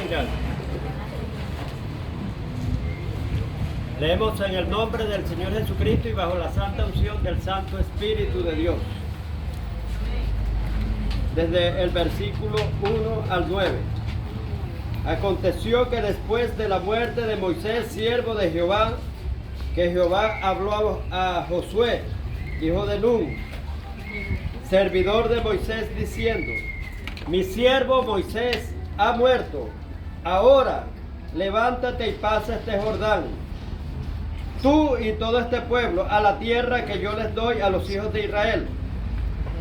mirar. Leemos en el nombre del Señor Jesucristo y bajo la santa unción del Santo Espíritu de Dios. Desde el versículo 1 al 9. Aconteció que después de la muerte de Moisés, siervo de Jehová, que Jehová habló a Josué, hijo de Nun, servidor de Moisés, diciendo: mi siervo Moisés ha muerto. Ahora levántate y pasa este Jordán, tú y todo este pueblo, a la tierra que yo les doy a los hijos de Israel.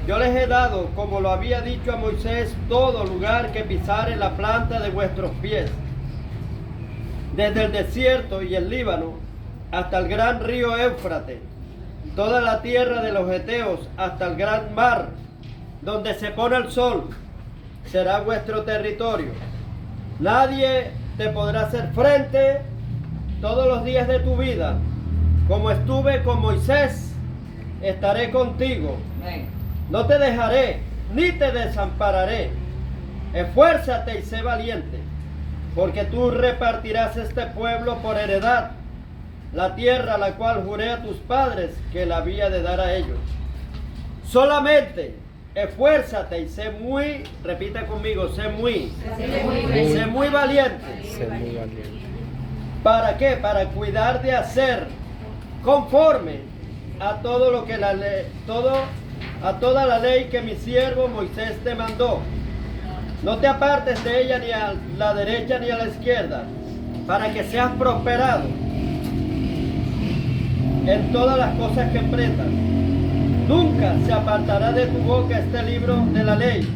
Yo les he dado, como lo había dicho a Moisés, todo lugar que pisare la planta de vuestros pies, desde el desierto y el Líbano hasta el gran río Éufrates, toda la tierra de los heteos hasta el gran mar, donde se pone el sol, será vuestro territorio. Nadie te podrá hacer frente todos los días de tu vida. Como estuve con Moisés, estaré contigo. No te dejaré, ni te desampararé. Esfuérzate y sé valiente, porque tú repartirás este pueblo por heredad, la tierra a la cual juré a tus padres que la había de dar a ellos. Solamente esfuérzate y sé muy, repita conmigo, sé muy valiente. Sé muy valiente. ¿Para qué? Para cuidar de hacer conforme a todo lo que la ley, a toda la ley que mi siervo Moisés te mandó. No te apartes de ella ni a la derecha ni a la izquierda, para que seas prosperado en todas las cosas que emprendas. Nunca se apartará de tu boca este libro de la ley,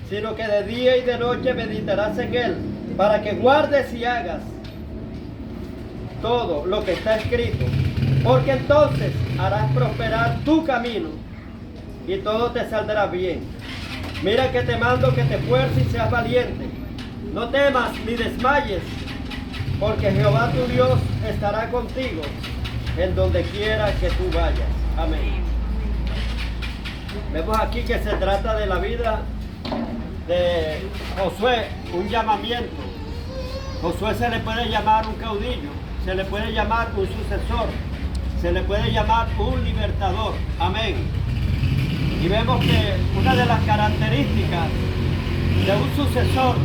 sino que de día y de noche meditarás en él, para que guardes y hagas todo lo que está escrito, porque entonces harás prosperar tu camino y todo te saldrá bien. Mira que te mando que te esfuerces y seas valiente. No temas ni desmayes, porque Jehová tu Dios estará contigo en donde quiera que tú vayas. Amén. Vemos aquí que se trata de la vida de Josué, un llamamiento. Josué se le puede llamar un caudillo, se le puede llamar un sucesor, se le puede llamar un libertador. Amén. Y vemos que una de las características de un sucesor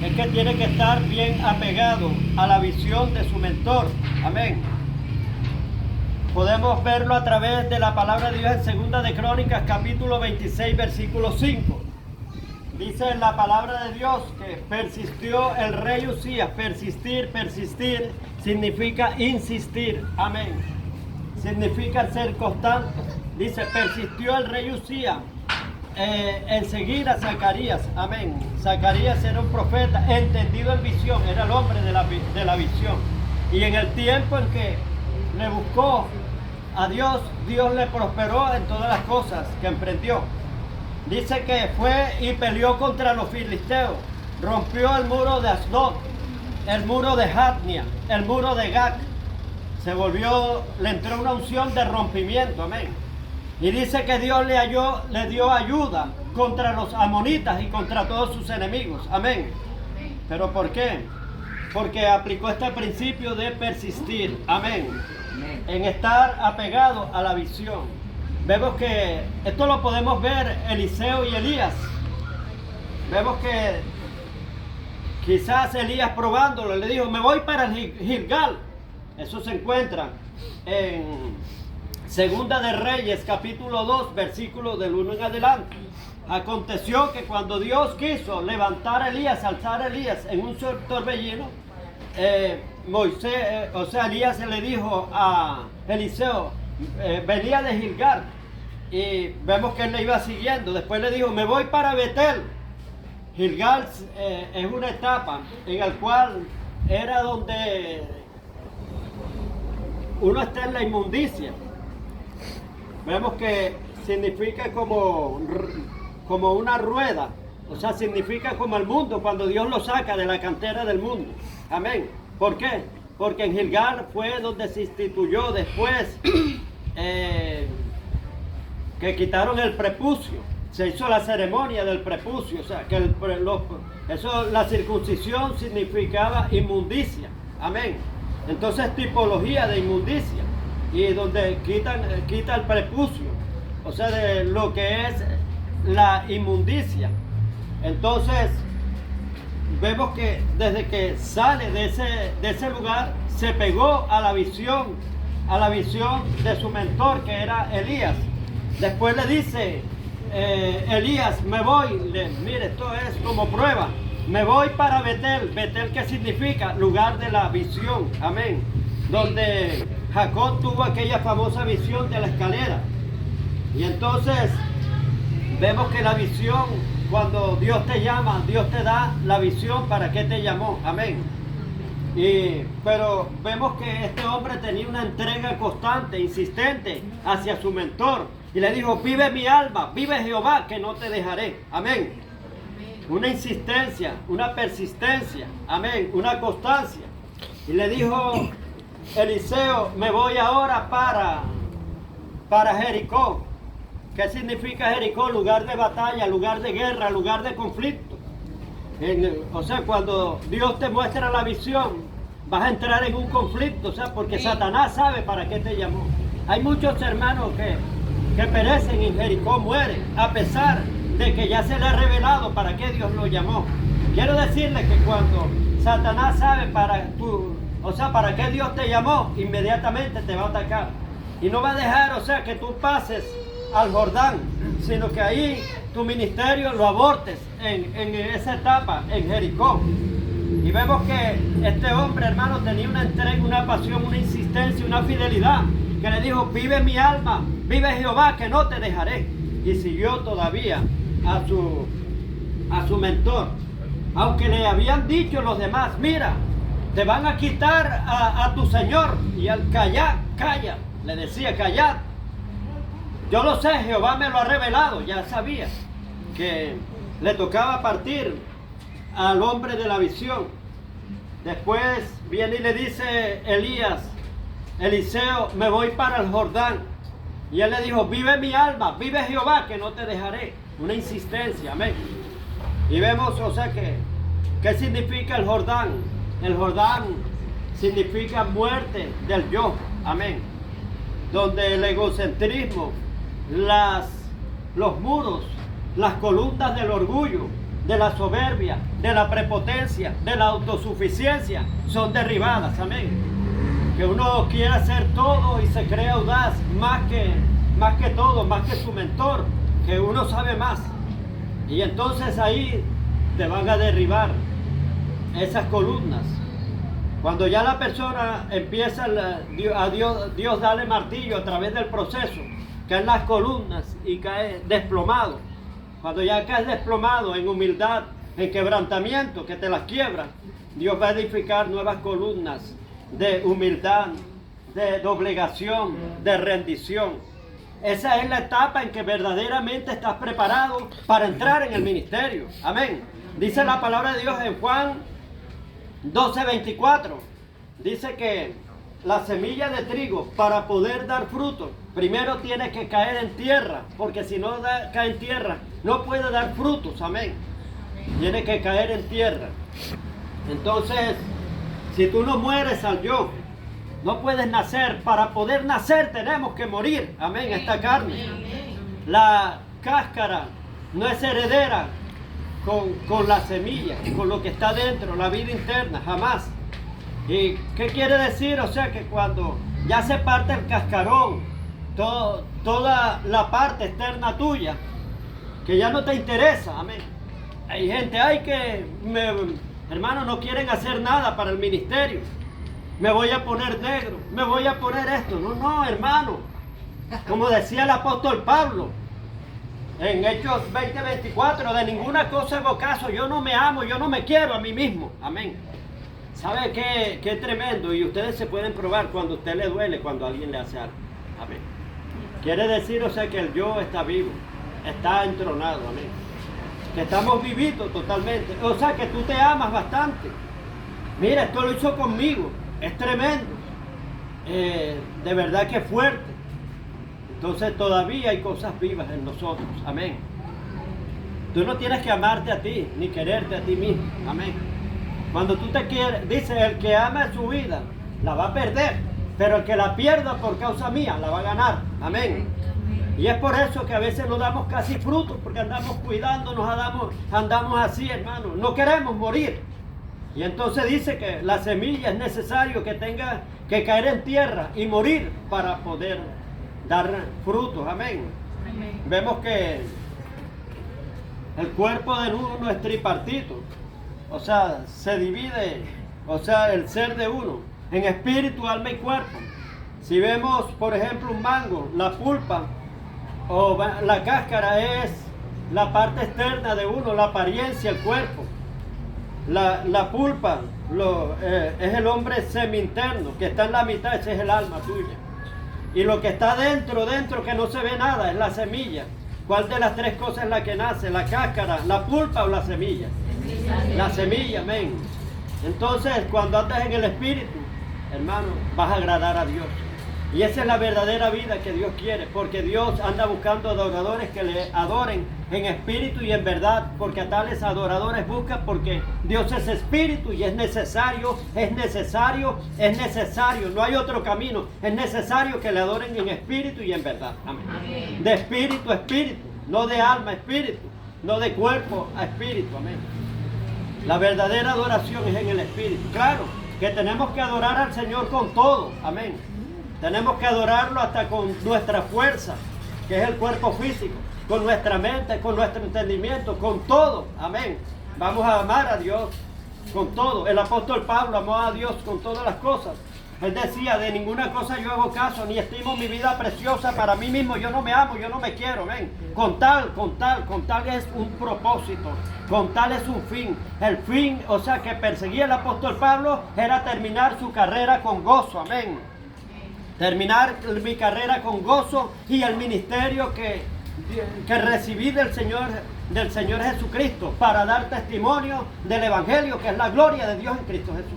es que tiene que estar bien apegado a la visión de su mentor. Amén. Podemos verlo a través de la palabra de Dios en Segunda de Crónicas, capítulo 26, versículo 5. Dice en la palabra de Dios que persistió el rey Usías. Persistir significa insistir. Amén. Significa ser constante. Dice, persistió el rey Usías en seguir a Zacarías. Amén. Zacarías era un profeta entendido en visión, era el hombre de la visión. Y en el tiempo en que le buscó a Dios, Dios le prosperó en todas las cosas que emprendió. Dice que fue y peleó contra los filisteos, rompió el muro de Asdod, el muro de Jatnia, el muro de Gat. Le entró una unción de rompimiento. Amén. Y dice que Dios le dio ayuda contra los amonitas y contra todos sus enemigos. Amén. ¿Pero por qué? Porque aplicó este principio de persistir. Amén. En estar apegado a la visión. Vemos que esto lo podemos ver Eliseo y Elías. Vemos que quizás Elías probándolo le dijo: me voy para el Gilgal. Eso se encuentra en Segunda de Reyes, capítulo 2, versículos del 1 en adelante. Aconteció que cuando Dios quiso levantar a Elías, alzar a Elías en un torbellino, Elías le dijo a Eliseo: venía de Gilgal. Y vemos que él le iba siguiendo. Después le dijo: me voy para Betel. Gilgal es una etapa en la cual era donde uno está en la inmundicia. Vemos que significa como una rueda. O sea, significa como el mundo, cuando Dios lo saca de la cantera del mundo. Amén. ¿Por qué? Porque en Gilgal fue donde se instituyó después que quitaron el prepucio. se hizo la ceremonia del prepucio, o sea, que la circuncisión significaba inmundicia, amén. Entonces tipología de inmundicia, y donde quita el prepucio, o sea, de lo que es la inmundicia. Entonces vemos que desde que sale de ese lugar, se pegó a la visión de su mentor, que era Elías. Después le dice, Elías, me voy, mire, esto es como prueba, me voy para Betel. Betel, ¿qué significa? Lugar de la visión, amén, donde Jacob tuvo aquella famosa visión de la escalera. Y entonces vemos que la visión, cuando Dios te llama, Dios te da la visión para qué te llamó, amén. Pero vemos que este hombre tenía una entrega constante, insistente hacia su mentor, y le dijo, vive mi alma, vive Jehová, que no te dejaré, amén. Una insistencia, una persistencia, amén, una constancia. Y le dijo Eliseo, me voy ahora para Jericó. ¿Qué significa Jericó? Lugar de batalla, lugar de guerra, lugar de conflicto. O sea, cuando Dios te muestra la visión, vas a entrar en un conflicto, o sea, porque Satanás sabe para qué te llamó. Hay muchos hermanos que perecen en Jericó, mueren, a pesar de que ya se le ha revelado para qué Dios lo llamó. Quiero decirle que cuando Satanás sabe para qué Dios te llamó, inmediatamente te va a atacar. Y no va a dejar, o sea, que tú pases al Jordán, sino que ahí tu ministerio lo abortes en esa etapa, en Jericó. Y vemos que este hombre, hermano, tenía una entrega, una pasión, una insistencia, una fidelidad, que le dijo, vive mi alma, vive Jehová, que no te dejaré. Y siguió todavía a su mentor, aunque le habían dicho los demás, mira, te van a quitar a tu señor. Y él, calla, le decía, callad. Yo lo sé, Jehová me lo ha revelado. Ya sabía que le tocaba partir al hombre de la visión. Después viene y le dice Eliseo, me voy para el Jordán. Y él le dijo, vive mi alma, vive Jehová, que no te dejaré. Una insistencia, amén. Y vemos, o sea, ¿qué significa el Jordán? El Jordán significa muerte del yo, amén. Donde el egocentrismo, los muros, las columnas del orgullo, de la soberbia, de la prepotencia, de la autosuficiencia son derribadas, amén. Que uno quiera hacer todo y se cree audaz, más que todo, más que su mentor, que uno sabe más. Y entonces ahí te van a derribar esas columnas. Cuando ya la persona empieza a Dios darle martillo a través del proceso, caen las columnas y cae desplomado. Cuando ya caes desplomado en humildad, en quebrantamiento, que te las quiebra, Dios va a edificar nuevas columnas de humildad, de doblegación, de rendición. Esa es la etapa en que verdaderamente estás preparado para entrar en el ministerio. Amén. Dice la palabra de Dios en Juan 12:24. Dice que la semilla de trigo, para poder dar fruto, primero tiene que caer en tierra, porque si no cae en tierra, no puede dar frutos. Amén. Tiene que caer en tierra. Entonces, si tú no mueres al yo, no puedes nacer. Para poder nacer tenemos que morir. Amén. Esta carne. La cáscara no es heredera con la semilla, con lo que está dentro, la vida interna, jamás. ¿Y qué quiere decir? O sea, que cuando ya se parte el cascarón, toda la parte externa tuya, que ya no te interesa, amén. Hay gente, hermano, no quieren hacer nada para el ministerio. Me voy a poner negro, me voy a poner esto. No, hermano. Como decía el apóstol Pablo, en Hechos 20:24, de ninguna cosa hago caso, yo no me amo, yo no me quiero a mí mismo, amén. ¿Sabe qué tremendo? Y ustedes se pueden probar cuando a usted le duele, cuando alguien le hace algo, amén. Quiere decir, o sea, que el yo está vivo, está entronado, amén. Que estamos vivitos totalmente, o sea, que tú te amas bastante. Mira, esto lo hizo conmigo, es tremendo, de verdad que es fuerte. Entonces todavía hay cosas vivas en nosotros, amén. Tú no tienes que amarte a ti, ni quererte a ti mismo. Amén. Cuando tú te quieres, dice, el que ama su vida, la va a perder. Pero el que la pierda por causa mía, la va a ganar. Amén. Y es por eso que a veces no damos casi frutos, porque andamos cuidándonos, andamos así, hermano. No queremos morir. Y entonces dice que la semilla es necesario que tenga que caer en tierra y morir para poder dar frutos. Amén. Amén. Vemos que el cuerpo de uno es tripartito. O sea, se divide, o sea, el ser de uno en espíritu, alma y cuerpo. Si vemos, por ejemplo, un mango, la pulpa o la cáscara es la parte externa de uno, la apariencia, el cuerpo. La pulpa es el hombre semi-interno, que está en la mitad, ese es el alma tuya. Y lo que está dentro, que no se ve nada, es la semilla. ¿Cuál de las tres cosas es la que nace? ¿La cáscara, la pulpa o la semilla? La semilla, amén. Entonces, cuando andas en el espíritu, hermano, vas a agradar a Dios. Y esa es la verdadera vida que Dios quiere, porque Dios anda buscando adoradores que le adoren en espíritu y en verdad, porque a tales adoradores busca, porque Dios es espíritu y es necesario, no hay otro camino, es necesario que le adoren en espíritu y en verdad. Amén. De espíritu a espíritu, no de alma a espíritu, no de cuerpo a espíritu. Amén. La verdadera adoración es en el espíritu. Claro que tenemos que adorar al Señor con todo. Amén. Tenemos que adorarlo hasta con nuestra fuerza, que es el cuerpo físico, con nuestra mente, con nuestro entendimiento, con todo. Amén. Vamos a amar a Dios con todo. El apóstol Pablo amó a Dios con todas las cosas. Él decía, de ninguna cosa yo hago caso, ni estimo mi vida preciosa para mí mismo. Yo no me amo, yo no me quiero. Amén. Con tal es un propósito, con tal es un fin. El fin, o sea, que perseguía el apóstol Pablo era terminar su carrera con gozo. Amén. Terminar mi carrera con gozo y el ministerio que recibí del Señor Jesucristo para dar testimonio del Evangelio, que es la gloria de Dios en Cristo Jesús.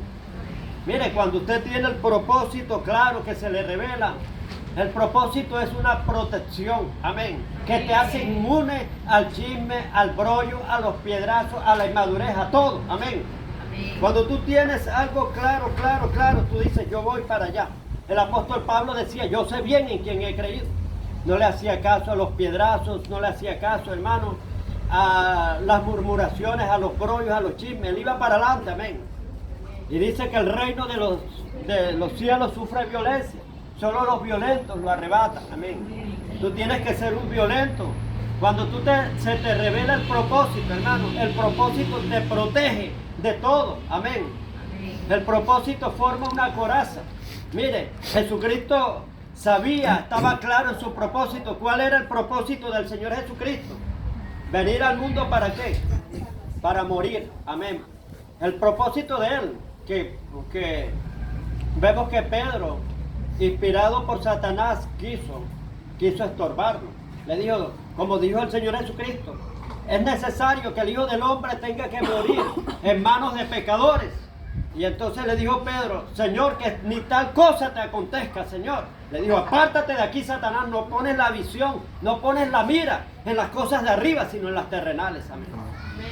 Mire, cuando usted tiene el propósito claro que se le revela, el propósito es una protección, amén, que te hace inmune al chisme, al brollo, a los piedrazos, a la inmadurez, a todo, amén. Cuando tú tienes algo claro, tú dices, yo voy para allá. El apóstol Pablo decía, yo sé bien en quién he creído. No le hacía caso a los piedrazos, no le hacía caso, hermano, a las murmuraciones, a los brollos, a los chismes. Él iba para adelante, amén. Y dice que el reino de los cielos sufre violencia. Solo los violentos lo arrebatan, amén. Tú tienes que ser un violento. Cuando se te revela el propósito, hermano, el propósito te protege de todo, amén. El propósito forma una coraza. Mire, Jesucristo estaba claro en su propósito. ¿Cuál era el propósito del Señor Jesucristo? Venir al mundo, ¿para qué? Para morir, amén. El propósito de Él, que vemos que Pedro, inspirado por Satanás, quiso estorbarlo. Le dijo, como dijo el Señor Jesucristo, es necesario que el Hijo del Hombre tenga que morir en manos de pecadores. Y entonces le dijo Pedro, Señor, que ni tal cosa te acontezca, Señor. Le dijo, apártate de aquí, Satanás, no pones la visión, no pones la mira en las cosas de arriba, sino en las terrenales, amén.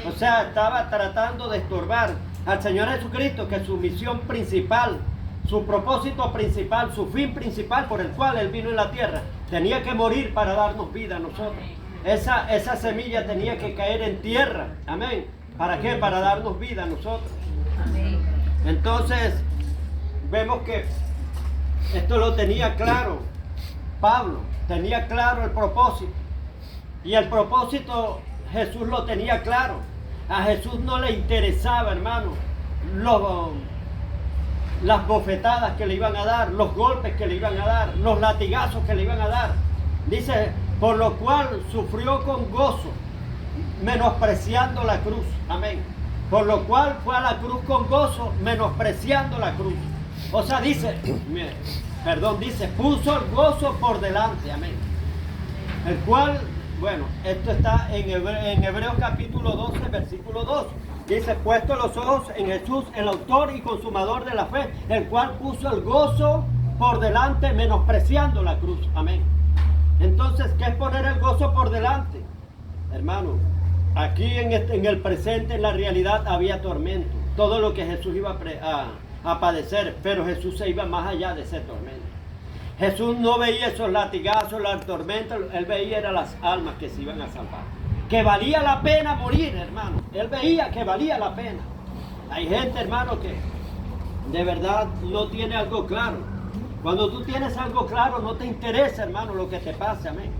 O sea, estaba tratando de estorbar al Señor Jesucristo, que su misión principal, su propósito principal, su fin principal por el cual Él vino en la tierra, tenía que morir para darnos vida a nosotros. Esa semilla tenía que caer en tierra, amén. ¿Para qué? Para darnos vida a nosotros. Amén. Entonces, vemos que esto lo tenía claro Pablo, tenía claro el propósito. Y el propósito Jesús lo tenía claro. A Jesús no le interesaba, hermano, las bofetadas que le iban a dar, los golpes que le iban a dar, los latigazos que le iban a dar. Dice, por lo cual sufrió con gozo, menospreciando la cruz. Amén. Por lo cual fue a la cruz con gozo, menospreciando la cruz. O sea, dice, puso el gozo por delante, amén. El cual, bueno, esto está en Hebreos capítulo 12, versículo 2. Dice, puesto los ojos en Jesús, el autor y consumador de la fe, el cual puso el gozo por delante, menospreciando la cruz, amén. Entonces, ¿qué es poner el gozo por delante? Hermano, aquí en el presente, en la realidad, había tormento. Todo lo que Jesús iba a padecer, pero Jesús se iba más allá de ese tormento. Jesús no veía esos latigazos, las tormentas, él veía eran las almas que se iban a salvar. Que valía la pena morir, hermano. Él veía que valía la pena. Hay gente, hermano, que de verdad no tiene algo claro. Cuando tú tienes algo claro, no te interesa, hermano, lo que te pase, amén.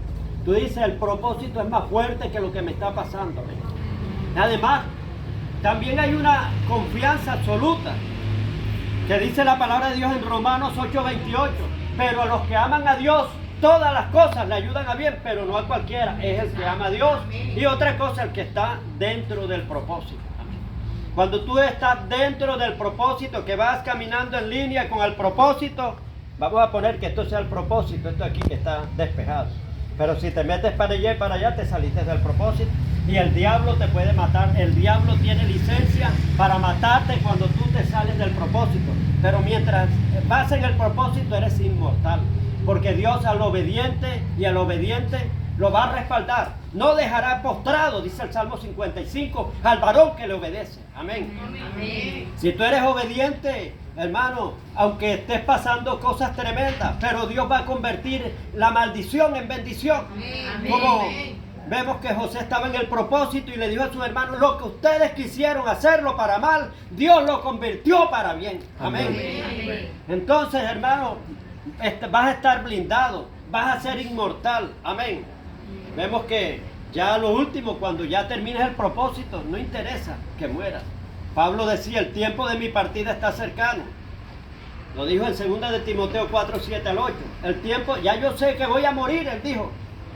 Tú dices, el propósito es más fuerte que lo que me está pasando, amén. Además, también hay una confianza absoluta que dice la palabra de Dios en Romanos 8:28. Pero a los que aman a Dios, todas las cosas le ayudan a bien, pero no a cualquiera. Es el que ama a Dios. Y otra cosa, el que está dentro del propósito. Cuando tú estás dentro del propósito, que vas caminando en línea con el propósito, vamos a poner que esto sea el propósito, esto aquí que está despejado. Pero si te metes para allá y para allá, te saliste del propósito. Y el diablo te puede matar. El diablo tiene licencia para matarte cuando tú te sales del propósito. Pero mientras vas en el propósito, eres inmortal. Porque Dios al obediente y al obediente lo va a respaldar. No dejará postrado, dice el Salmo 55, al varón que le obedece. Amén. Amén. Si tú eres obediente, hermano, aunque estés pasando cosas tremendas, pero Dios va a convertir la maldición en bendición. Amén. Como vemos que José estaba en el propósito y le dijo a sus hermanos, lo que ustedes quisieron hacerlo para mal, Dios lo convirtió para bien. Amén. Amén. Entonces, hermano, vas a estar blindado, vas a ser inmortal. Amén. Vemos que ya lo último, cuando ya termines el propósito, no interesa que mueras. Pablo decía, el tiempo de mi partida está cercano. Lo dijo en 2 de Timoteo 4:7-8. El tiempo, ya yo sé que voy a morir, él dijo.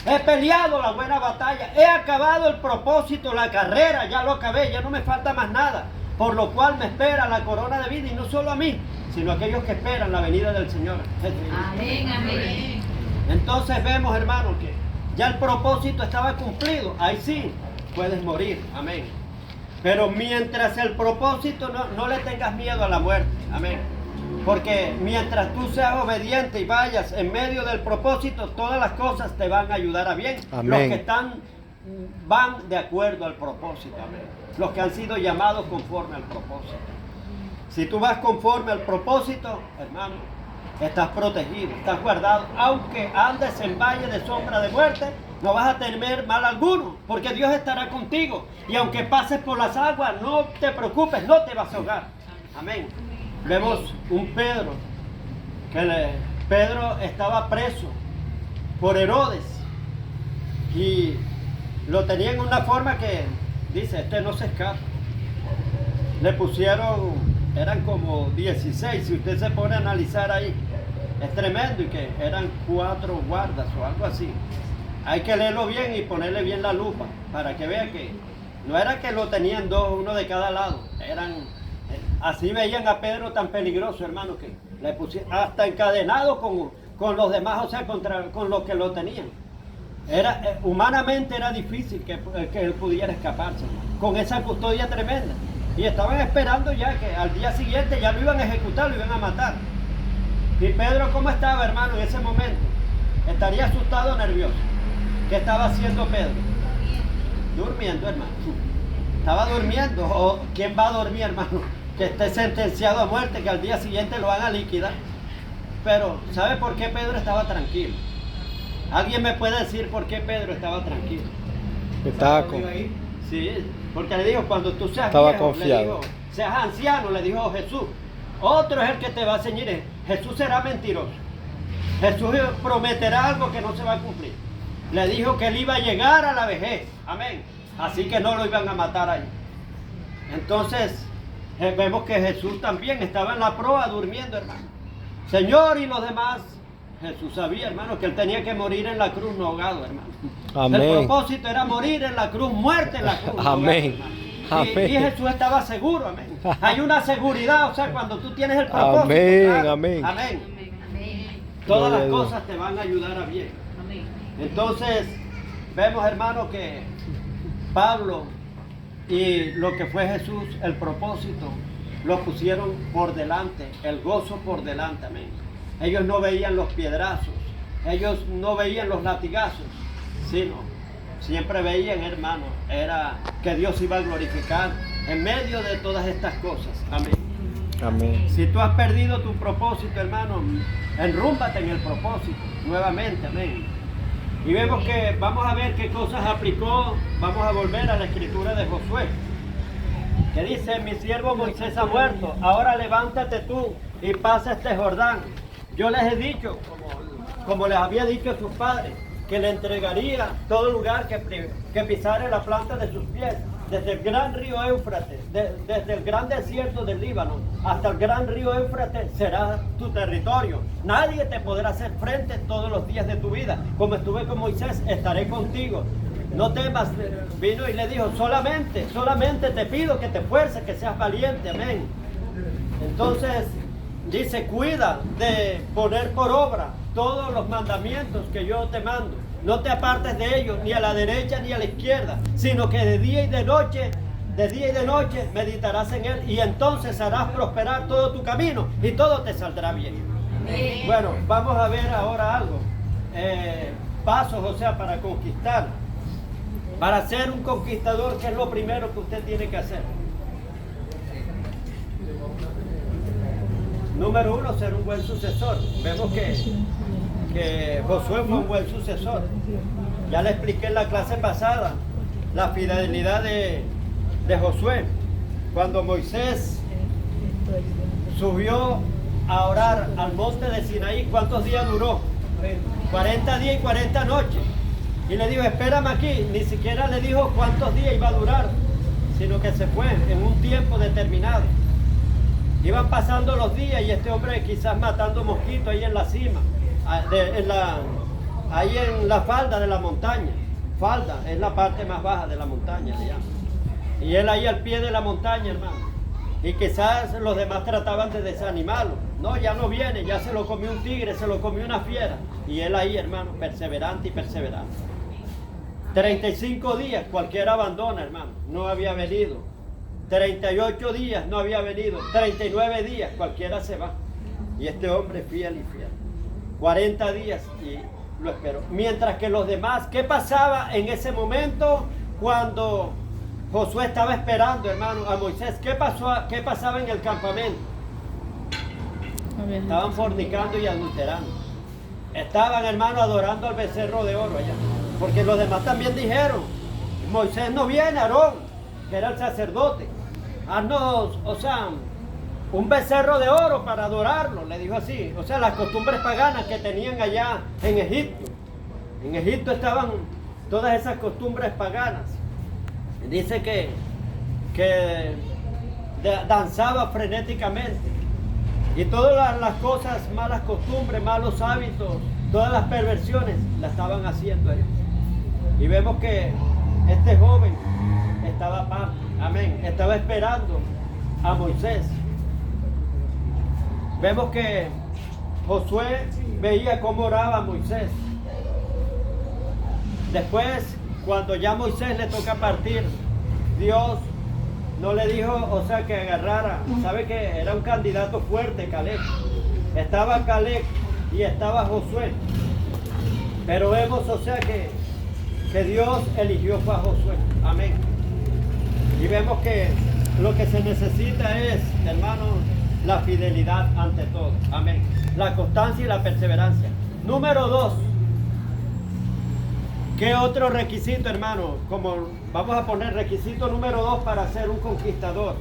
He peleado la buena batalla, he acabado el propósito, la carrera, ya lo acabé, ya no me falta más nada. Por lo cual me espera la corona de vida, y no solo a mí, sino a aquellos que esperan la venida del Señor. Amén, amén. Entonces vemos, hermanos, que ya el propósito estaba cumplido. Ahí sí puedes morir. Amén. Pero mientras el propósito, no le tengas miedo a la muerte. Amén. Porque mientras tú seas obediente y vayas en medio del propósito, todas las cosas te van a ayudar a bien. Amén. Los que van de acuerdo al propósito. Amén. Los que han sido llamados conforme al propósito. Si tú vas conforme al propósito, hermano, estás protegido, estás guardado. Aunque andes en valle de sombra de muerte, no vas a temer mal alguno, porque Dios estará contigo. Y aunque pases por las aguas, no te preocupes, no te vas a ahogar. Amén. Vemos un Pedro, Pedro estaba preso por Herodes. Y lo tenía en una forma que, dice, este no se escapa. Le pusieron, eran como 16, si usted se pone a analizar ahí. Es tremendo, y que eran 4 guardas o algo así. Hay que leerlo bien y ponerle bien la lupa para que vea que no era que lo tenían 2, uno de cada lado. Así veían a Pedro tan peligroso, hermano, que le pusieron hasta encadenado con los demás, o sea, con los que lo tenían. Humanamente era difícil que él pudiera escaparse con esa custodia tremenda. Y estaban esperando ya que al día siguiente ya lo iban a ejecutar, lo iban a matar. ¿Y Pedro cómo estaba, hermano, en ese momento? ¿Estaría asustado o nervioso? ¿Qué estaba haciendo Pedro? Durmiendo, hermano. Estaba durmiendo. ¿O quién va a dormir, hermano? Que esté sentenciado a muerte, que al día siguiente lo van a liquidar. Pero, ¿sabe por qué Pedro estaba tranquilo? ¿Alguien me puede decir por qué Pedro estaba tranquilo? Estaba Sí, porque le dijo, cuando tú seas estaba viejo, confiado. le dijo, seas anciano, le dijo Jesús. Otro es el que te va a ceñir. Jesús será mentiroso. Jesús prometerá algo que no se va a cumplir. Le dijo que él iba a llegar a la vejez. Amén. Así que no lo iban a matar ahí. Entonces, vemos que Jesús también estaba en la proa durmiendo, hermano. Señor y los demás. Jesús sabía, hermano, que él tenía que morir en la cruz, no ahogado, hermano. Amén. El propósito era morir en la cruz, muerte en la cruz. Amén. No ahogado, y Jesús estaba seguro, amén. Hay una seguridad, o sea, cuando tú tienes el propósito. Amén, claro, amén. Amén. Amén. Todas las Gloria a Dios. cosas te van a ayudar a bien. Amén. Entonces, vemos, hermano, que Pablo y lo que fue Jesús, el propósito, lo pusieron por delante, el gozo por delante, amén. Ellos no veían los piedrazos, ellos no veían los latigazos, sino siempre veían, hermano, era que Dios iba a glorificar en medio de todas estas cosas. Amén. Amén. Si tú has perdido tu propósito, hermano, enrúmbate en el propósito nuevamente. Amén. Y vemos que vamos a ver qué cosas aplicó. Vamos a volver a la escritura de Josué, que dice: mi siervo Moisés ha muerto, ahora levántate tú y pasa este Jordán. Yo les he dicho, como les había dicho a sus padres, que le entregaría todo lugar que pisare la planta de sus pies, desde el gran río Éufrates, desde el gran desierto del Líbano hasta el gran río Éufrates será tu territorio. Nadie te podrá hacer frente todos los días de tu vida. Como estuve con Moisés, estaré contigo. No temas. Vino y le dijo: solamente te pido que te esfuerces, que seas valiente. Amén. Entonces dice: cuida de poner por obra todos los mandamientos que yo te mando. No te apartes de ellos, ni a la derecha ni a la izquierda, sino que de día y de noche meditarás en él, y entonces harás prosperar todo tu camino y todo te saldrá bien. Amén. Bueno, vamos a ver ahora algo. Pasos, o sea, para conquistar. Para ser un conquistador, ¿qué es lo primero que usted tiene que hacer? Número uno, ser un buen sucesor. Vemos que Josué fue un buen sucesor. Ya le expliqué en la clase pasada la fidelidad de Josué. Cuando Moisés subió a orar al monte de Sinaí, ¿cuántos días duró? 40 días y 40 noches. Y le dijo: espérame aquí. Ni siquiera le dijo cuántos días iba a durar, sino que se fue en un tiempo determinado. Iban pasando los días y este hombre quizás matando mosquitos ahí en la cima, ahí en la falda de la montaña. Falda es la parte más baja de la montaña, se llama. Y él ahí al pie de la montaña, hermano. Y quizás los demás trataban de desanimarlo. No, ya no viene, ya se lo comió un tigre, se lo comió una fiera. Y él ahí, hermano, perseverante y perseverante. 35 días, cualquiera abandona, hermano. No había venido. 38 días no había venido. 39 días, cualquiera se va. Y este hombre fiel y fiel. 40 días y lo esperó. Mientras que los demás, ¿qué pasaba en ese momento cuando Josué estaba esperando, hermano, a Moisés? ¿Qué pasaba en el campamento? Estaban fornicando y adulterando. Estaban, hermano, adorando al becerro de oro allá. Porque los demás también dijeron: Moisés no viene, Aarón, que era el sacerdote, haznos, o sea, un becerro de oro para adorarlo, le dijo así. O sea, las costumbres paganas que tenían allá en Egipto. En Egipto estaban todas esas costumbres paganas. Dice que danzaba frenéticamente. Y todas las cosas, malas costumbres, malos hábitos, todas las perversiones, las estaban haciendo ellos. Y vemos que este joven estaba aparte, amén, estaba esperando a Moisés. Vemos que Josué veía cómo oraba Moisés. Después, cuando ya Moisés le toca partir, Dios no le dijo, o sea, que agarrara. Sabe que era un candidato fuerte, Caleb. Estaba Caleb y estaba Josué. Pero vemos, o sea, que Dios eligió fue a Josué. Amén. Y vemos que lo que se necesita es, hermanos, la fidelidad ante todo. Amén. La constancia y la perseverancia. Número 2. ¿Qué otro requisito, hermano? Como vamos a poner requisito número 2 para ser un conquistador.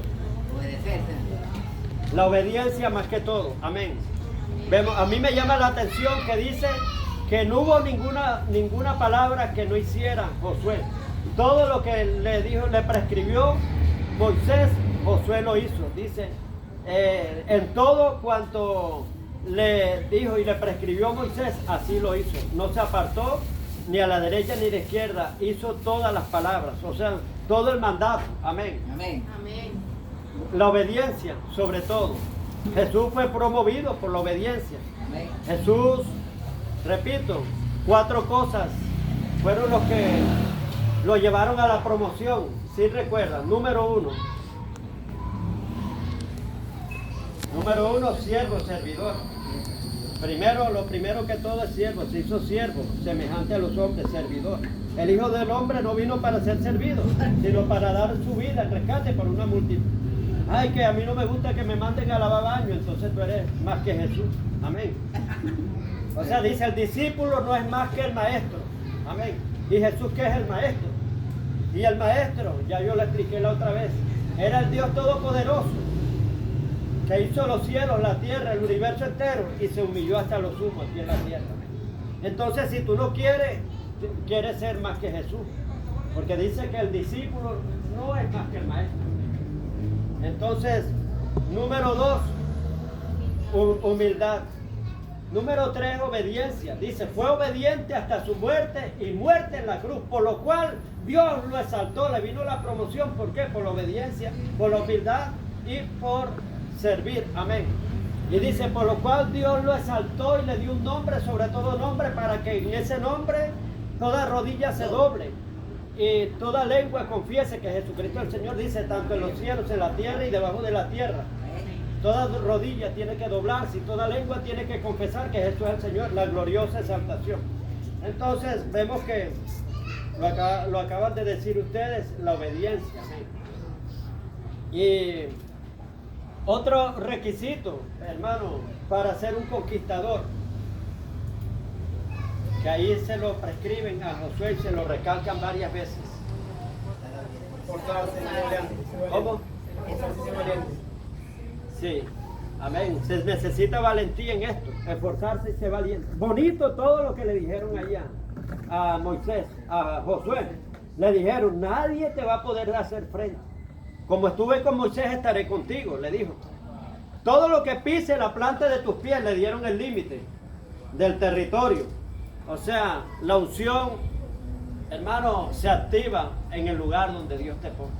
La obediencia más que todo. Amén. Vemos, a mí me llama la atención que dice que no hubo ninguna palabra que no hiciera Josué. Todo lo que le dijo, le prescribió Moisés, Josué lo hizo. Dice, en todo cuanto le dijo y le prescribió Moisés, así lo hizo. No se apartó ni a la derecha ni a la izquierda, hizo todas las palabras, o sea, todo el mandato. Amén. Amén. Amén. La obediencia, sobre todo. Jesús fue promovido por la obediencia. Amén. Jesús, repito, 4 cosas fueron los que lo llevaron a la promoción. Si recuerdan, número 1, siervo, servidor. Primero, lo primero que todo es siervo, se hizo siervo, semejante a los hombres, servidor. El Hijo del Hombre no vino para ser servido, sino para dar su vida en rescate por una multitud. Ay, que a mí no me gusta que me manden a lavar baño, entonces tú eres más que Jesús. Amén. O sea, dice, el discípulo no es más que el maestro. Amén. ¿Y Jesús qué es el maestro? Y el maestro, ya yo lo expliqué la otra vez, era el Dios Todopoderoso, que hizo los cielos, la tierra, el universo entero, y se humilló hasta los humos aquí en la tierra. Entonces, si tú no quieres ser más que Jesús, porque dice que el discípulo no es más que el maestro. Entonces, número 2, humildad. Número 3, obediencia. Dice, fue obediente hasta su muerte y muerte en la cruz, por lo cual Dios lo exaltó, le vino la promoción. ¿Por qué? Por la obediencia, por la humildad y por servir. Amén. Y dice, por lo cual Dios lo exaltó y le dio un nombre sobre todo nombre, para que en ese nombre toda rodilla se doble y toda lengua confiese que Jesucristo es el Señor. Dice, tanto en los cielos, en la tierra y debajo de la tierra. Toda rodilla tiene que doblarse y toda lengua tiene que confesar que Jesús es el Señor, la gloriosa exaltación. Entonces vemos que lo acaban de decir ustedes, la obediencia. Amén. Y otro requisito, hermano, para ser un conquistador, que ahí se lo prescriben a Josué y se lo recalcan varias veces. ¿Cómo? Sí, amén. Se necesita valentía en esto, esforzarse y ser valiente. Bonito todo lo que le dijeron allá a Moisés, a Josué. Le dijeron, nadie te va a poder hacer frente. Como estuve con Moisés, estaré contigo, le dijo. Todo lo que pise la planta de tus pies, le dieron el límite del territorio. O sea, la unción, hermano, se activa en el lugar donde Dios te pone.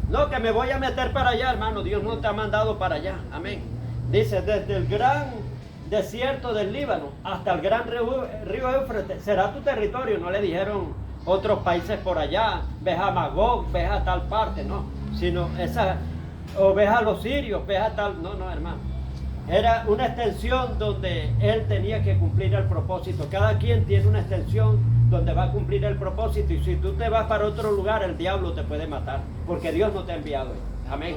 No, que me voy a meter para allá, hermano. Dios no te ha mandado para allá. Amén. Dice, desde el gran desierto del Líbano hasta el gran río Éufrates será tu territorio. No le dijeron otros países por allá, ves a Magog, ves a tal parte, no. Sino o ves a los sirios, ves a tal. No, hermano. Era una extensión donde él tenía que cumplir el propósito. Cada quien tiene una extensión donde va a cumplir el propósito, y si tú te vas para otro lugar, el diablo te puede matar, porque Dios no te ha enviado. Amén.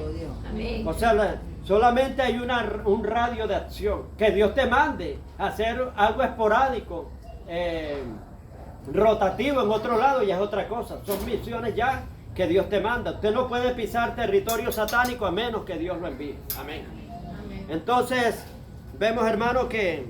Amén. O sea, solamente hay un radio de acción. Que Dios te mande a hacer algo esporádico, rotativo en otro lado, ya es otra cosa. Son misiones ya que Dios te manda. Usted no puede pisar territorio satánico a menos que Dios lo envíe. Amén. Entonces, vemos, hermano, que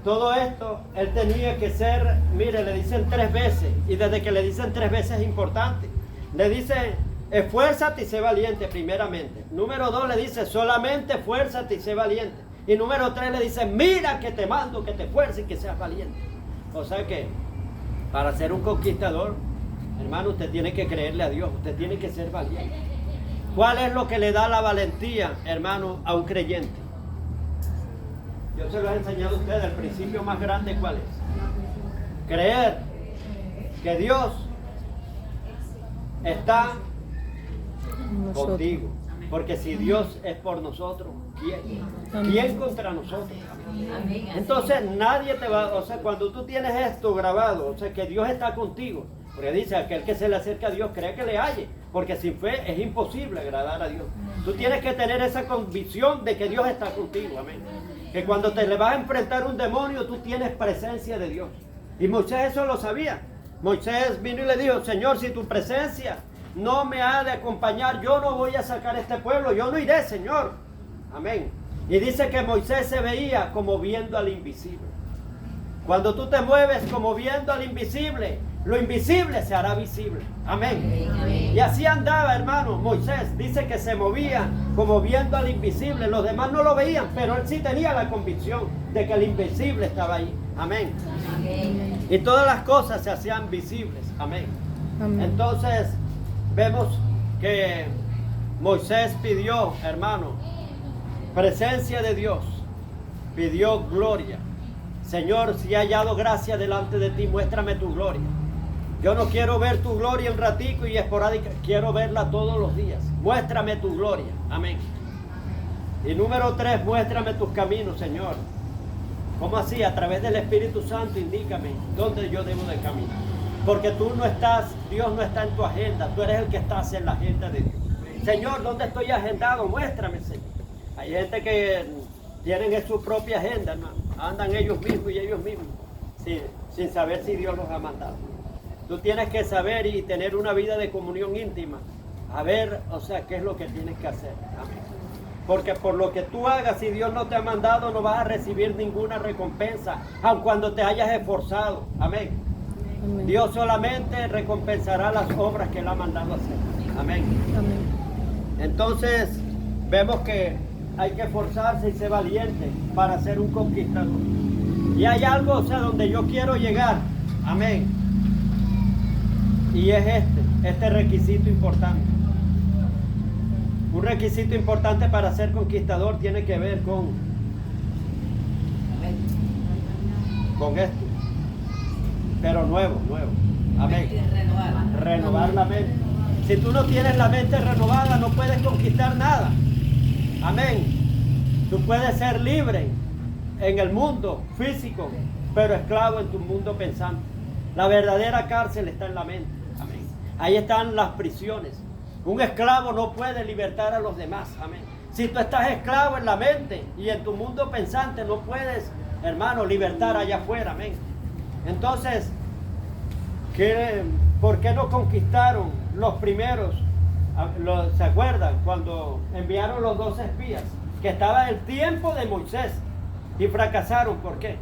todo esto, él tenía que ser, mire, le dicen 3 veces, y desde que le dicen 3 veces es importante. Le dice, esfuérzate y sé valiente, primeramente. Número 2 le dice, solamente esfuérzate y sé valiente. Y número 3 le dice, mira que te mando, que te esfuerces y que seas valiente. O sea que, para ser un conquistador, hermano, usted tiene que creerle a Dios, usted tiene que ser valiente. ¿Cuál es lo que le da la valentía, hermano, a un creyente? Yo se lo he enseñado a ustedes, el principio más grande, ¿cuál es? Creer que Dios está contigo. Porque si Dios es por nosotros, ¿quién contra nosotros? Entonces nadie te va, o sea, cuando tú tienes esto grabado, o sea, que Dios está contigo, porque dice, aquel que se le acerca a Dios cree que le halle, porque sin fe es imposible agradar a Dios. Tú tienes que tener esa convicción de que Dios está contigo, amén. Que cuando te le vas a enfrentar un demonio, tú tienes presencia de Dios. Y Moisés eso lo sabía. Moisés vino y le dijo, Señor, si tu presencia no me ha de acompañar, yo no voy a sacar este pueblo, yo no iré, Señor. Amén. Y dice que Moisés se veía como viendo al invisible. Cuando tú te mueves como viendo al invisible, lo invisible se hará visible. Amén. Amén. Y así andaba, hermano, Moisés. Dice que se movía como viendo al invisible. Los demás no lo veían, pero él sí tenía la convicción de que el invisible estaba ahí. Amén. Amén. Y todas las cosas se hacían visibles. Amén. Amén. Entonces, vemos que Moisés pidió, hermano, presencia de Dios. Pidió gloria. Señor, si he hallado gracia delante de ti, muéstrame tu gloria. Yo no quiero ver tu gloria un ratico y esporádica, quiero verla todos los días. Muéstrame tu gloria. Amén. Y número 3, muéstrame tus caminos, Señor. ¿Cómo así? A través del Espíritu Santo, indícame dónde yo debo de caminar. Porque tú no estás, Dios no está en tu agenda, tú eres el que estás en la agenda de Dios. Señor, ¿dónde estoy agendado? Muéstrame, Señor. Hay gente que tienen su propia agenda, hermano. Andan ellos mismos y ellos mismos, sin saber si Dios los ha mandado. Tú tienes que saber y tener una vida de comunión íntima. A ver, o sea, qué es lo que tienes que hacer. Amén. Porque por lo que tú hagas, si Dios no te ha mandado, no vas a recibir ninguna recompensa, aun cuando te hayas esforzado. Amén. Amén. Dios solamente recompensará las obras que Él ha mandado hacer. Amén. Amén. Entonces, vemos que hay que esforzarse y ser valiente para ser un conquistador. Y hay algo, o sea, donde yo quiero llegar. Amén. Y es este requisito importante. Un requisito importante para ser conquistador tiene que ver con esto. Pero nuevo. Amén. Renovar la mente. Si tú no tienes la mente renovada, no puedes conquistar nada. Amén. Tú puedes ser libre en el mundo físico, pero esclavo en tu mundo pensante. La verdadera cárcel está en la mente. Amén. Ahí están las prisiones. Un esclavo no puede libertar a los demás. Amén. Si tú estás esclavo en la mente y en tu mundo pensante, no puedes, hermano, libertar allá afuera. Amén. Entonces, ¿por qué no conquistaron los primeros? ¿Se acuerdan? Cuando enviaron los 12 espías, que estaba el tiempo de Moisés, y fracasaron. ¿Por qué?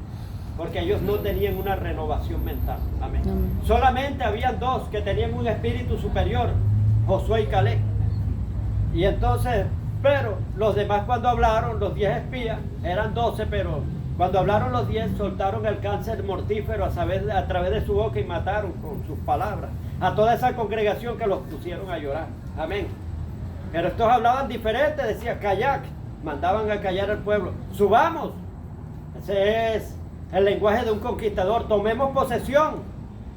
Porque ellos no tenían una renovación mental. Amén. Amén. Solamente habían dos que tenían un espíritu superior, Josué y Caleb. Y entonces, pero los demás cuando hablaron, los 10 espías, eran 12, pero cuando hablaron los 10, soltaron el cáncer mortífero a través de su boca y mataron con sus palabras a toda esa congregación que los pusieron a llorar. Amén. Pero estos hablaban diferente, decía kayak, mandaban a callar al pueblo. Subamos. Ese es el lenguaje de un conquistador. Tomemos posesión,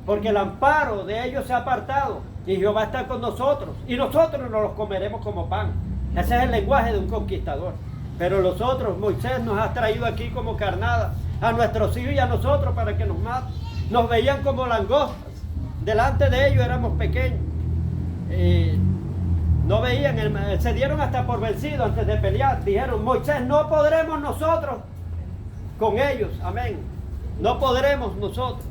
porque el amparo de ellos se ha apartado y Jehová está con nosotros y nosotros nos los comeremos como pan. Ese es el lenguaje de un conquistador. Pero los otros, Moisés nos ha traído aquí como carnada a nuestros hijos y a nosotros para que nos maten. Nos veían como langostas. Delante de ellos éramos pequeños. No veían, se dieron hasta por vencidos antes de pelear. Dijeron, Moisés, no podremos nosotros con ellos. Amén. No podremos nosotros.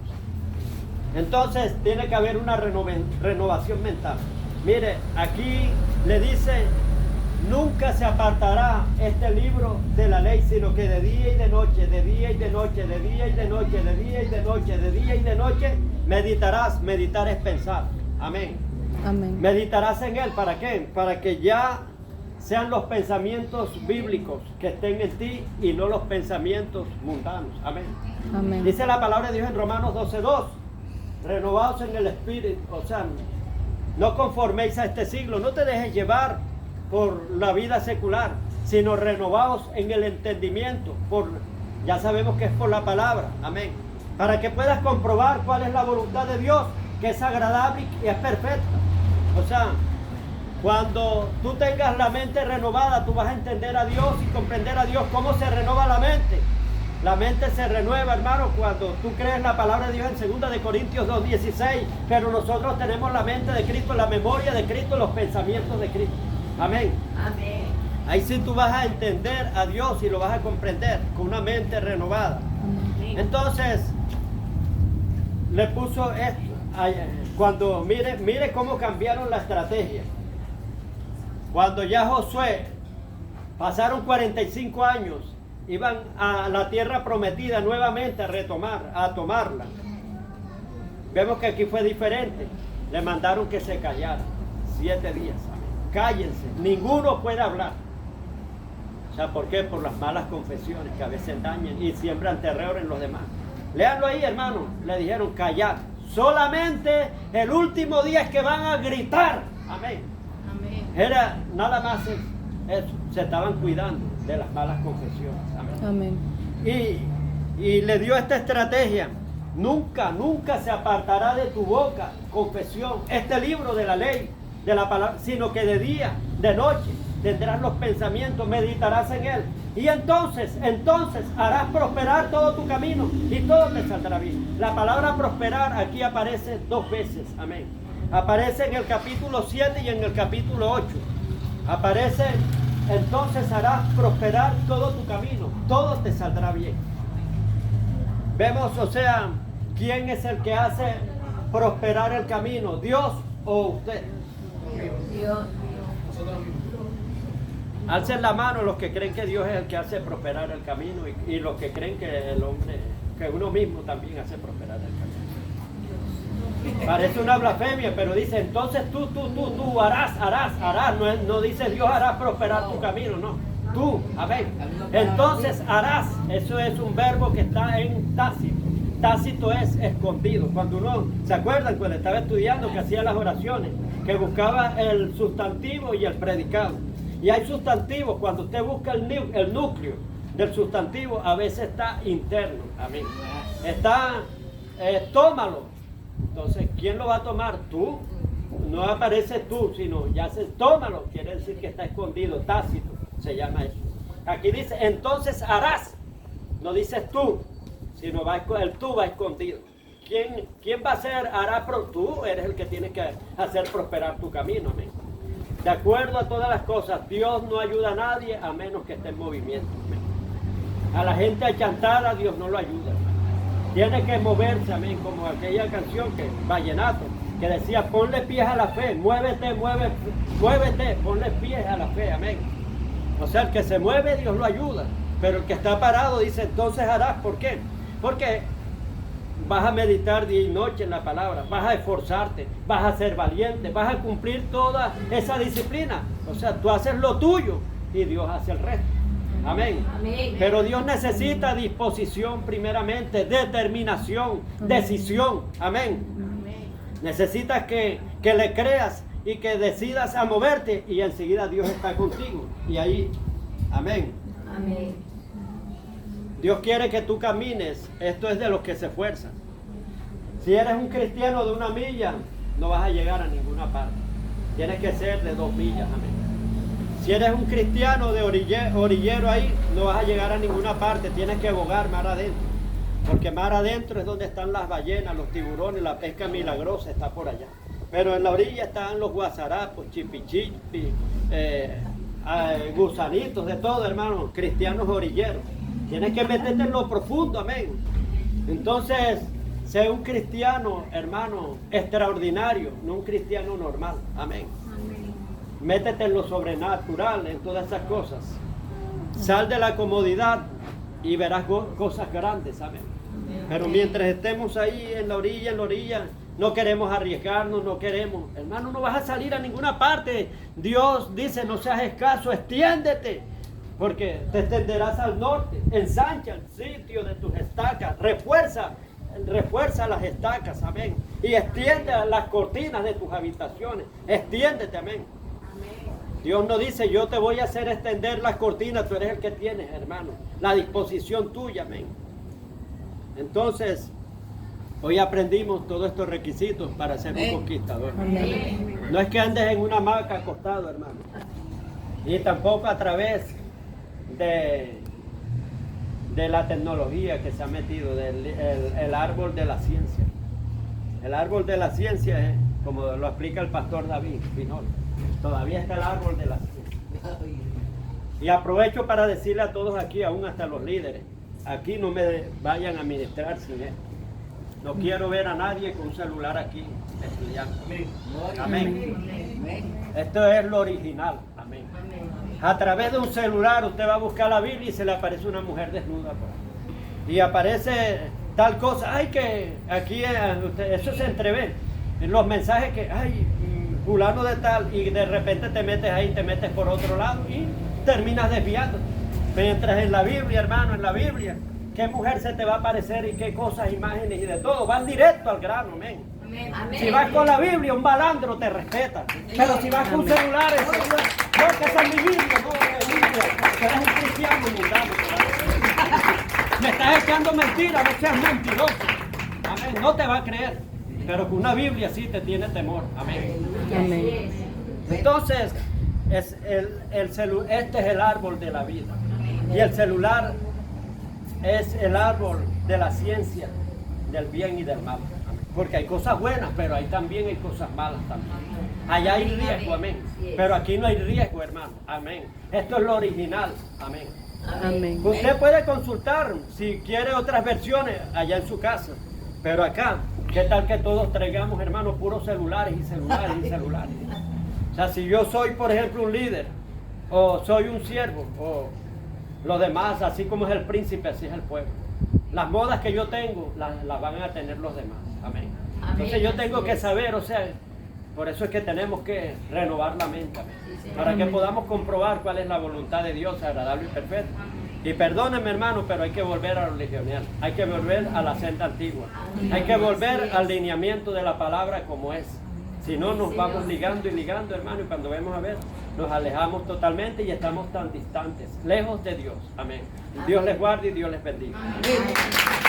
Entonces tiene que haber una renovación mental. Mire, aquí le dice, nunca se apartará este libro de la ley, sino que de día y de noche, de día y de noche, de día y de noche, de día y de noche, de día y de noche, meditarás. Meditar es pensar. Amén. Amén. Meditarás en él. ¿Para qué? Para que ya sean los pensamientos bíblicos que estén en ti y no los pensamientos mundanos. Amén. Amén. Dice la palabra de Dios en Romanos 12:2. Renovados en el espíritu, o sea, no conforméis a este siglo, no te dejes llevar por la vida secular, sino renovados en el entendimiento, ya sabemos que es por la palabra, amén, para que puedas comprobar cuál es la voluntad de Dios, que es agradable y es perfecta. O sea, cuando tú tengas la mente renovada, tú vas a entender a Dios y comprender a Dios. ¿Cómo se renova la mente? La mente se renueva, hermano, cuando tú crees la palabra de Dios en 2 de Corintios 2:16. Pero nosotros tenemos la mente de Cristo, la memoria de Cristo, los pensamientos de Cristo. Amén. Amén. Ahí sí tú vas a entender a Dios y lo vas a comprender con una mente renovada. Entonces, le puso esto. Cuando mire cómo cambiaron la estrategia. Cuando ya Josué, pasaron 45 años, iban a la tierra prometida nuevamente a tomarla. Vemos que aquí fue diferente. Le mandaron que se callaran 7 días. Amén. Cállense, ninguno puede hablar. O sea, ¿por qué? Por las malas confesiones que a veces dañan y siembran terror en los demás. Léanlo ahí, hermano. Le dijeron callar. Solamente el último día es que van a gritar. Amén. Amén. Era nada más eso. Se estaban cuidando de las malas confesiones. Amén. Amén. Y le dio esta estrategia. Nunca se apartará de tu boca confesión, este libro de la ley, de la palabra, sino que de día, de noche, tendrás los pensamientos, meditarás en él. Y entonces harás prosperar todo tu camino y todo te saldrá bien. La palabra prosperar aquí aparece 2 veces, amén. Aparece en el capítulo 7 y en el capítulo 8. Aparece, entonces harás prosperar todo tu camino, todo te saldrá bien. Vemos, o sea, ¿quién es el que hace prosperar el camino? ¿Dios o usted? Dios. Alcen la mano los que creen que Dios es el que hace prosperar el camino y los que creen que el hombre, que uno mismo también hace prosperar el camino. Parece una blasfemia, pero dice, entonces tú harás. No dice Dios hará prosperar tu camino, no. Tú, amén. Entonces harás. Eso es un verbo que está en tácito. Tácito es escondido. Cuando uno, ¿se acuerdan cuando estaba estudiando que hacía las oraciones? Que buscaba el sustantivo y el predicado. Y hay sustantivos, cuando usted busca el núcleo del sustantivo, a veces está interno. Amén. Está, tómalo. Entonces, ¿quién lo va a tomar? Tú. No aparece tú, sino ya se tómalo. Quiere decir que está escondido, tácito, se llama eso. Aquí dice, entonces harás. No dices tú, sino el tú va escondido. ¿Quién va a hacer? Hará, tú eres el que tiene que hacer prosperar tu camino. Amén. De acuerdo a todas las cosas, Dios no ayuda a nadie a menos que esté en movimiento. Amén. A la gente achantada Dios no lo ayuda. Tiene que moverse, amén, como aquella canción que vallenato, que decía, ponle pies a la fe, muévete, ponle pies a la fe, amén. O sea, el que se mueve Dios lo ayuda, pero el que está parado dice, entonces harás. ¿Por qué? Porque vas a meditar día y noche en la palabra, vas a esforzarte, vas a ser valiente, vas a cumplir toda esa disciplina. O sea, tú haces lo tuyo y Dios hace el resto. Amén. Amén. Pero Dios necesita disposición primeramente, determinación, decisión. Amén. Necesitas que le creas y que decidas a moverte y enseguida Dios está contigo. Y ahí, amén. Amén. Dios quiere que tú camines. Esto es de los que se esfuerzan. Si eres un cristiano de 1 milla, no vas a llegar a ninguna parte. Tienes que ser de 2 millas, amén. Si eres un cristiano de orillero ahí, no vas a llegar a ninguna parte. Tienes que bogar mar adentro. Porque mar adentro es donde están las ballenas, los tiburones, la pesca milagrosa está por allá. Pero en la orilla están los guasarapos, chipichipi, gusanitos, de todo, hermano. Cristianos orilleros. Tienes que meterte en lo profundo, amén. Entonces, sé un cristiano, hermano, extraordinario, no un cristiano normal, amén. Métete en lo sobrenatural, en todas esas cosas. Sal de la comodidad y verás cosas grandes, amén. Pero mientras estemos ahí en la orilla, no queremos arriesgarnos, no queremos. Hermano, no vas a salir a ninguna parte. Dios dice, no seas escaso, extiéndete. Porque te extenderás al norte, ensancha el sitio de tus estacas, refuerza las estacas, amén. Y extiende las cortinas de tus habitaciones, extiéndete, amén. Dios no dice, yo te voy a hacer extender las cortinas, tú eres el que tienes, hermano, la disposición tuya, amén. Entonces, hoy aprendimos todos estos requisitos para ser un conquistador. Amén. No es que andes en una hamaca acostado, hermano, y tampoco a través de la tecnología que se ha metido, el árbol de la ciencia. El árbol de la ciencia es, como lo explica el pastor David Pinol, todavía está el árbol de la ciencia. Y aprovecho para decirle a todos aquí, aún hasta los líderes, aquí no me vayan a ministrar sin esto. No quiero ver a nadie con un celular aquí estudiando. Amén. Esto es lo original. Amén. A través de un celular usted va a buscar la Biblia y se le aparece una mujer desnuda por ahí. Y aparece tal cosa. Ay, que aquí eso se entrevé. En los mensajes que, ay, fulano de tal, y de repente te metes ahí, te metes por otro lado y terminas desviando. Mientras en la Biblia, hermano, en la Biblia, ¿qué mujer se te va a aparecer y qué cosas, imágenes y de todo? Vas directo al grano, amén. Amén. Si vas con la Biblia, un balandro te respeta. Pero si vas con celulares, no, que esa es mi Biblia, no, es Biblia. Eres un cristiano mundano. Me estás echando mentiras, no seas mentiroso. Amén, no te va a creer. Pero con una Biblia sí te tiene temor. Amén. Amén. Entonces, Este es el árbol de la vida. Y el celular es el árbol de la ciencia, del bien y del mal. Porque hay cosas buenas, pero ahí también hay cosas malas también. Allá hay riesgo, amén. Pero aquí no hay riesgo, hermano. Amén. Esto es lo original. Amén. Amén. Usted puede consultar si quiere otras versiones allá en su casa. Pero acá, ¿qué tal que todos traigamos, hermanos, puros celulares y celulares y celulares? O sea, si yo soy, por ejemplo, un líder, o soy un siervo, o los demás, así como es el príncipe, así es el pueblo. Las modas que yo tengo, las van a tener los demás. Amén. Entonces yo tengo que saber, o sea, por eso es que tenemos que renovar la mente, amén, para que podamos comprobar cuál es la voluntad de Dios, agradable y perfecta. Y perdónenme, hermano, pero hay que volver a lo legional, hay que volver a la senda antigua, hay que volver al lineamiento de la palabra como es. Si no, nos vamos ligando y ligando, hermano, y cuando vemos a ver, nos alejamos totalmente y estamos tan distantes, lejos de Dios. Amén. Dios les guarde y Dios les bendiga. Amén.